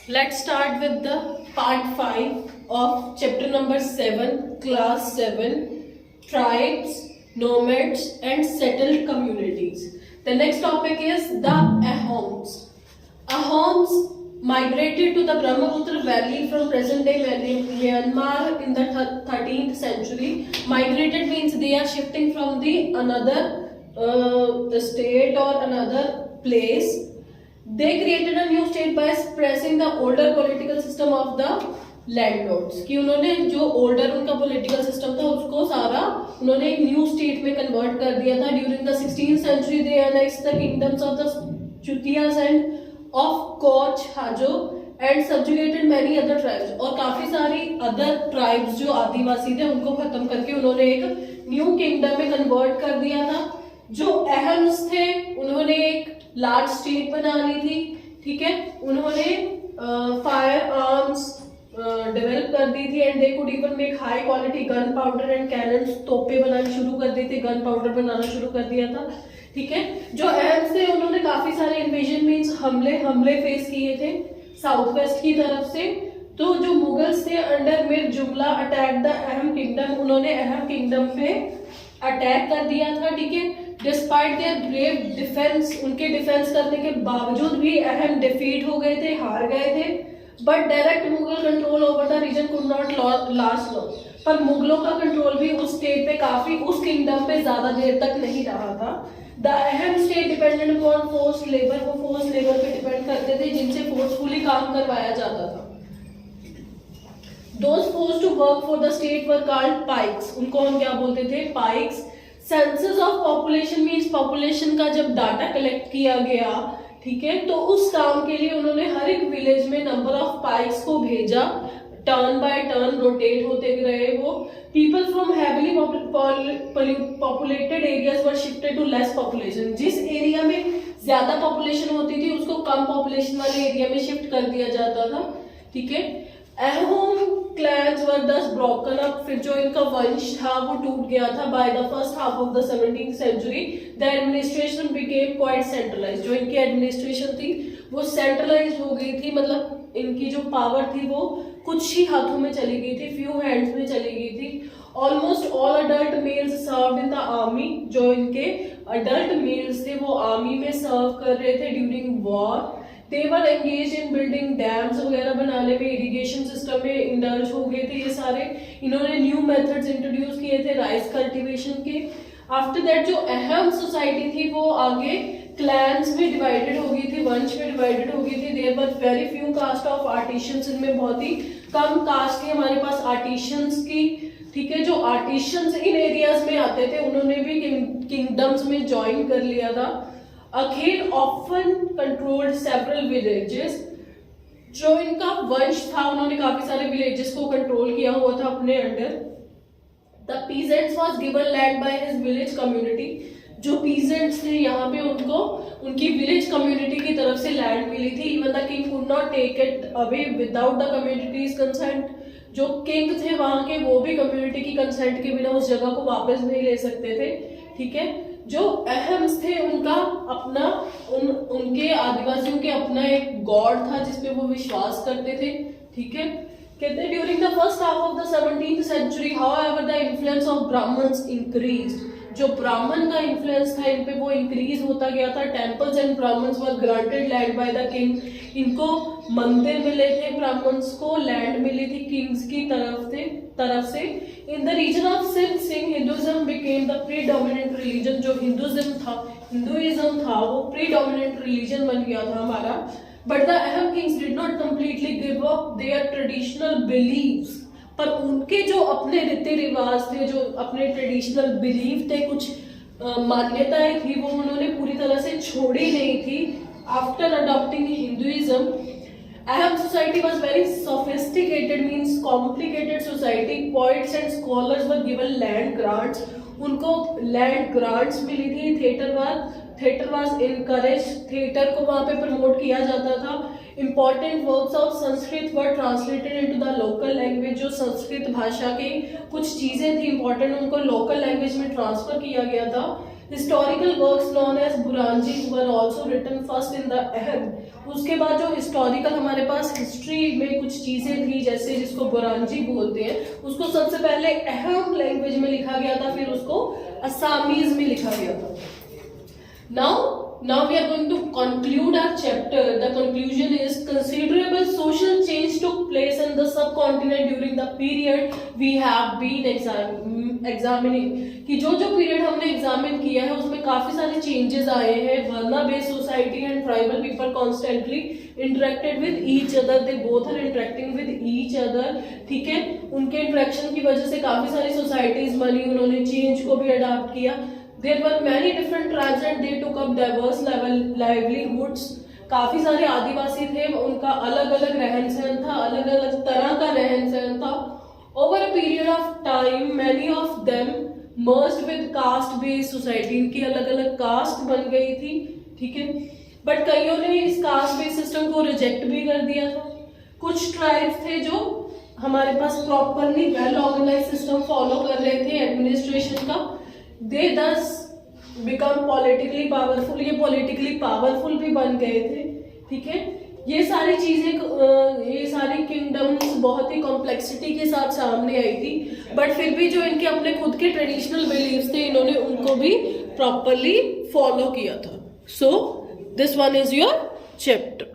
Let's start with the part 5 of chapter number 7, class 7, tribes, nomads and settled communities. The next topic is the Ahoms. Ahoms migrated to the Brahmaputra valley from present-day Myanmar in the 13th century. Migrated means they are shifting from the another state or another place. They created a new state by suppressing the older political system of the landlords कि उन्होंने जो older उनका political system था उसको सारा उन्होंने एक new state में कन्वर्ट कर दिया था. During the 16th century they annexed the kingdoms of the Chutias and of Koch, Hajo and subjugated many other tribes. और काफी सारी अदर ट्राइब्स जो आदिवासी थे उनको खत्म करके उन्होंने एक न्यू किंगडम में कन्वर्ट कर दिया था. जो अहम्स थे उन्होंने एक लार्ज स्टेट बना ली थी. ठीक है, उन्होंने फायर आर्म्स डेवलप कर दी थी and they could even make high quality gun powder and cannons. तोपे बनानी शुरू कर दी थी, गन पाउडर बनाना शुरू कर दिया था. ठीक है, जो अहम्स थे उन्होंने काफी सारे इन्वेजन मीन्स हमले फेस किए थे साउथ वेस्ट की तरफ से. तो जो मुगल्स थे अंडर मिर जुमला अटैक द अहम किंगडम, उन्होंने अहम किंगडम पे अटैक कर दिया था. ठीक है, डिस्पाइट देयर ब्रेव डिफेंस, उनके डिफेंस करने के बावजूद भी अहम डिफीट हो गए थे, हार गए थे. But direct Mughal control over the region could not last long. पर मुगलों का कंट्रोल भी उस स्टेट पे काफी, उस किंगडम पे ज्यादा देर तक नहीं रहा था. द अहम state dependent upon forced labour, वो फोर्स्ड लेबर पे डिपेंड करते थे जिनसे फोर्सफुली काम करवाया जाता था. Those forced to work for the state were called pikes. उनको हम क्या बोलते थे? Pikes. Census of population means population का जब डाटा कलेक्ट किया गया, ठीक है, तो उस काम के लिए उन्होंने हर एक विलेज में नंबर ऑफ पाइक्स को भेजा. टर्न बाय टर्न रोटेट होते रहे वो. People from heavily populated areas were shifted to less population. जिस एरिया में ज्यादा पॉपुलेशन होती थी उसको कम पॉपुलेशन वाले एरिया में शिफ्ट कर दिया जाता था. ठीक है, अहोम क्लैंस वर दस ब्रोकन अप. फिर जो इनका वंश था वो टूट गया था. By the first half of the 17th century the administration became quite centralised. जो इनकी एडमिनिस्ट्रेशन थी वो सेंट्रलाइज्ड हो गई थी. मतलब इनकी जो पावर थी वो कुछ ही हाथों में चली गई थी, फ्यू हैंड्स में चली गई थी. Almost all adult males served in the army. जो इनके अडल्ट मेल्स थे वो आर्मी में सर्व कर रहे थे during war. They were engaged in building dams वगैरह बनाने में, इरिगेशन सिस्टम में इंडल्ज हो गए थे ये सारे. इन्होंने न्यू मेथड्स इंट्रोड्यूस किए थे राइस कल्टीवेशन के. आफ्टर दैट जो अहम सोसाइटी थी वो आगे क्लैंस में डिवाइडेड हो गई थी, वंश में डिवाइडेड हो गई थी. There were very few caste of artisans. इनमें बहुत ही कम कास्ट थी हमारे पास आर्टिशियंस की. ठीक है, जो आर्टिशियंस इन एरियाज में आते थे उन्होंने भी किंगडम्स में ज्वाइन कर लिया था. अखिल ऑफन कंट्रोल्ड सेवरल विलेजेस. जो इनका वंश था उन्होंने काफी सारे विलेजेस को कंट्रोल किया हुआ था अपने under. The peasants was given land by his village community. जो पीजेंट्स थे यहाँ पे उनको उनकी विलेज कम्युनिटी की तरफ से लैंड मिली थी. Even the king could not take it away without the communities consent. जो किंग थे वहां के वो भी कम्युनिटी की कंसेंट के बिना उस जगह को वापस नहीं ले सकते थे. ठीक है, जो अहम्स थे उनका अपना उनके आदिवासियों के अपना एक गॉड था जिसपे वो विश्वास करते थे. ठीक है, कहते हैं during the first half of the 17th century however the influence of Brahmins increased. जो ब्राह्मण का इन्फ्लुएंस था इन पे वो इंक्रीज होता गया था. Temples and Brahmins were granted land by the king. इनको मंदिर मिले थे, ब्राह्मण्स को लैंड मिली थी किंग्स की तरफ से. In the region of Sindh Hinduism became the predominant religion. जो हिंदुइज्म था वो प्रीडोमिनेंट रिलीजन बन गया था हमारा. But the Ahom kings did not completely give up their traditional beliefs. पर उनके जो अपने रीति रिवाज थे, जो अपने ट्रेडिशनल बिलीफ थे, कुछ मान्यताएं थी, वो उन्होंने पूरी तरह से छोड़ी नहीं थी. आफ्टर अडॉप्टिंग हिंदुइज्म अहम society was very sophisticated means complicated society. Poets and scholars were given land grants. उनको लैंड ग्रांट्स मिली थी. Theatre was encourage. थिएटर को वहां पे प्रमोट किया जाता था. Important works of Sanskrit were translated into the local language. जो संस्कृत भाषा की कुछ चीजें थी इंपॉर्टेंट उनको लोकल लैंग्वेज में ट्रांसफर किया गया था. Historical works known as buranjis were also written first in the Ahom. उसके बाद जो हिस्टोरिकल हमारे पास हिस्ट्री में कुछ चीजें थी जैसे जिसको बुरानजी बोलते हैं, उसको सबसे पहले अहम लैंग्वेज में लिखा गया था, फिर उसको असामीज में लिखा गया था। Now we are going to conclude our chapter. The conclusion is considerable social change took place in the subcontinent during the period we have been examining. कि जो पीरियड हमने एग्जामिन किया है उसमें काफी सारे चेंजेस आए हैं। Varna based society and tribal people constantly interacted with each other, they both are interacting with each other, ठीक है। उनके इंटरेक्शन की वजह से काफी सारी सोसाइटीज बनी, उन्होंने चेंज को भी अडॉप्ट किया। There were many different tribes and they took up diverse livelihoods. काफी सारे आदिवासी थे, उनका अलग अलग रहन सहन था, अलग अलग तरह का रहन सहन था। Over a period of time, many of them merged with caste based society. इनकी अलग अलग कास्ट बन गई थी, ठीक है। बट कईयों ने इस कास्ट बेस्ड सिस्टम को रिजेक्ट भी कर दिया था। कुछ ट्राइब्स थे जो हमारे पास properly well organize system follow कर रहे थे एडमिनिस्ट्रेशन का। They thus become politically powerful, ये politically powerful भी बन गए थे, ठीक है। ये सारी चीजें, ये सारी किंगडम्स बहुत ही कॉम्प्लेक्सिटी के साथ सामने आई थी, बट फिर भी जो इनके अपने खुद के ट्रेडिशनल बिलीव्स थे इन्होंने उनको भी प्रॉपरली फॉलो किया था। So this one is your chapter.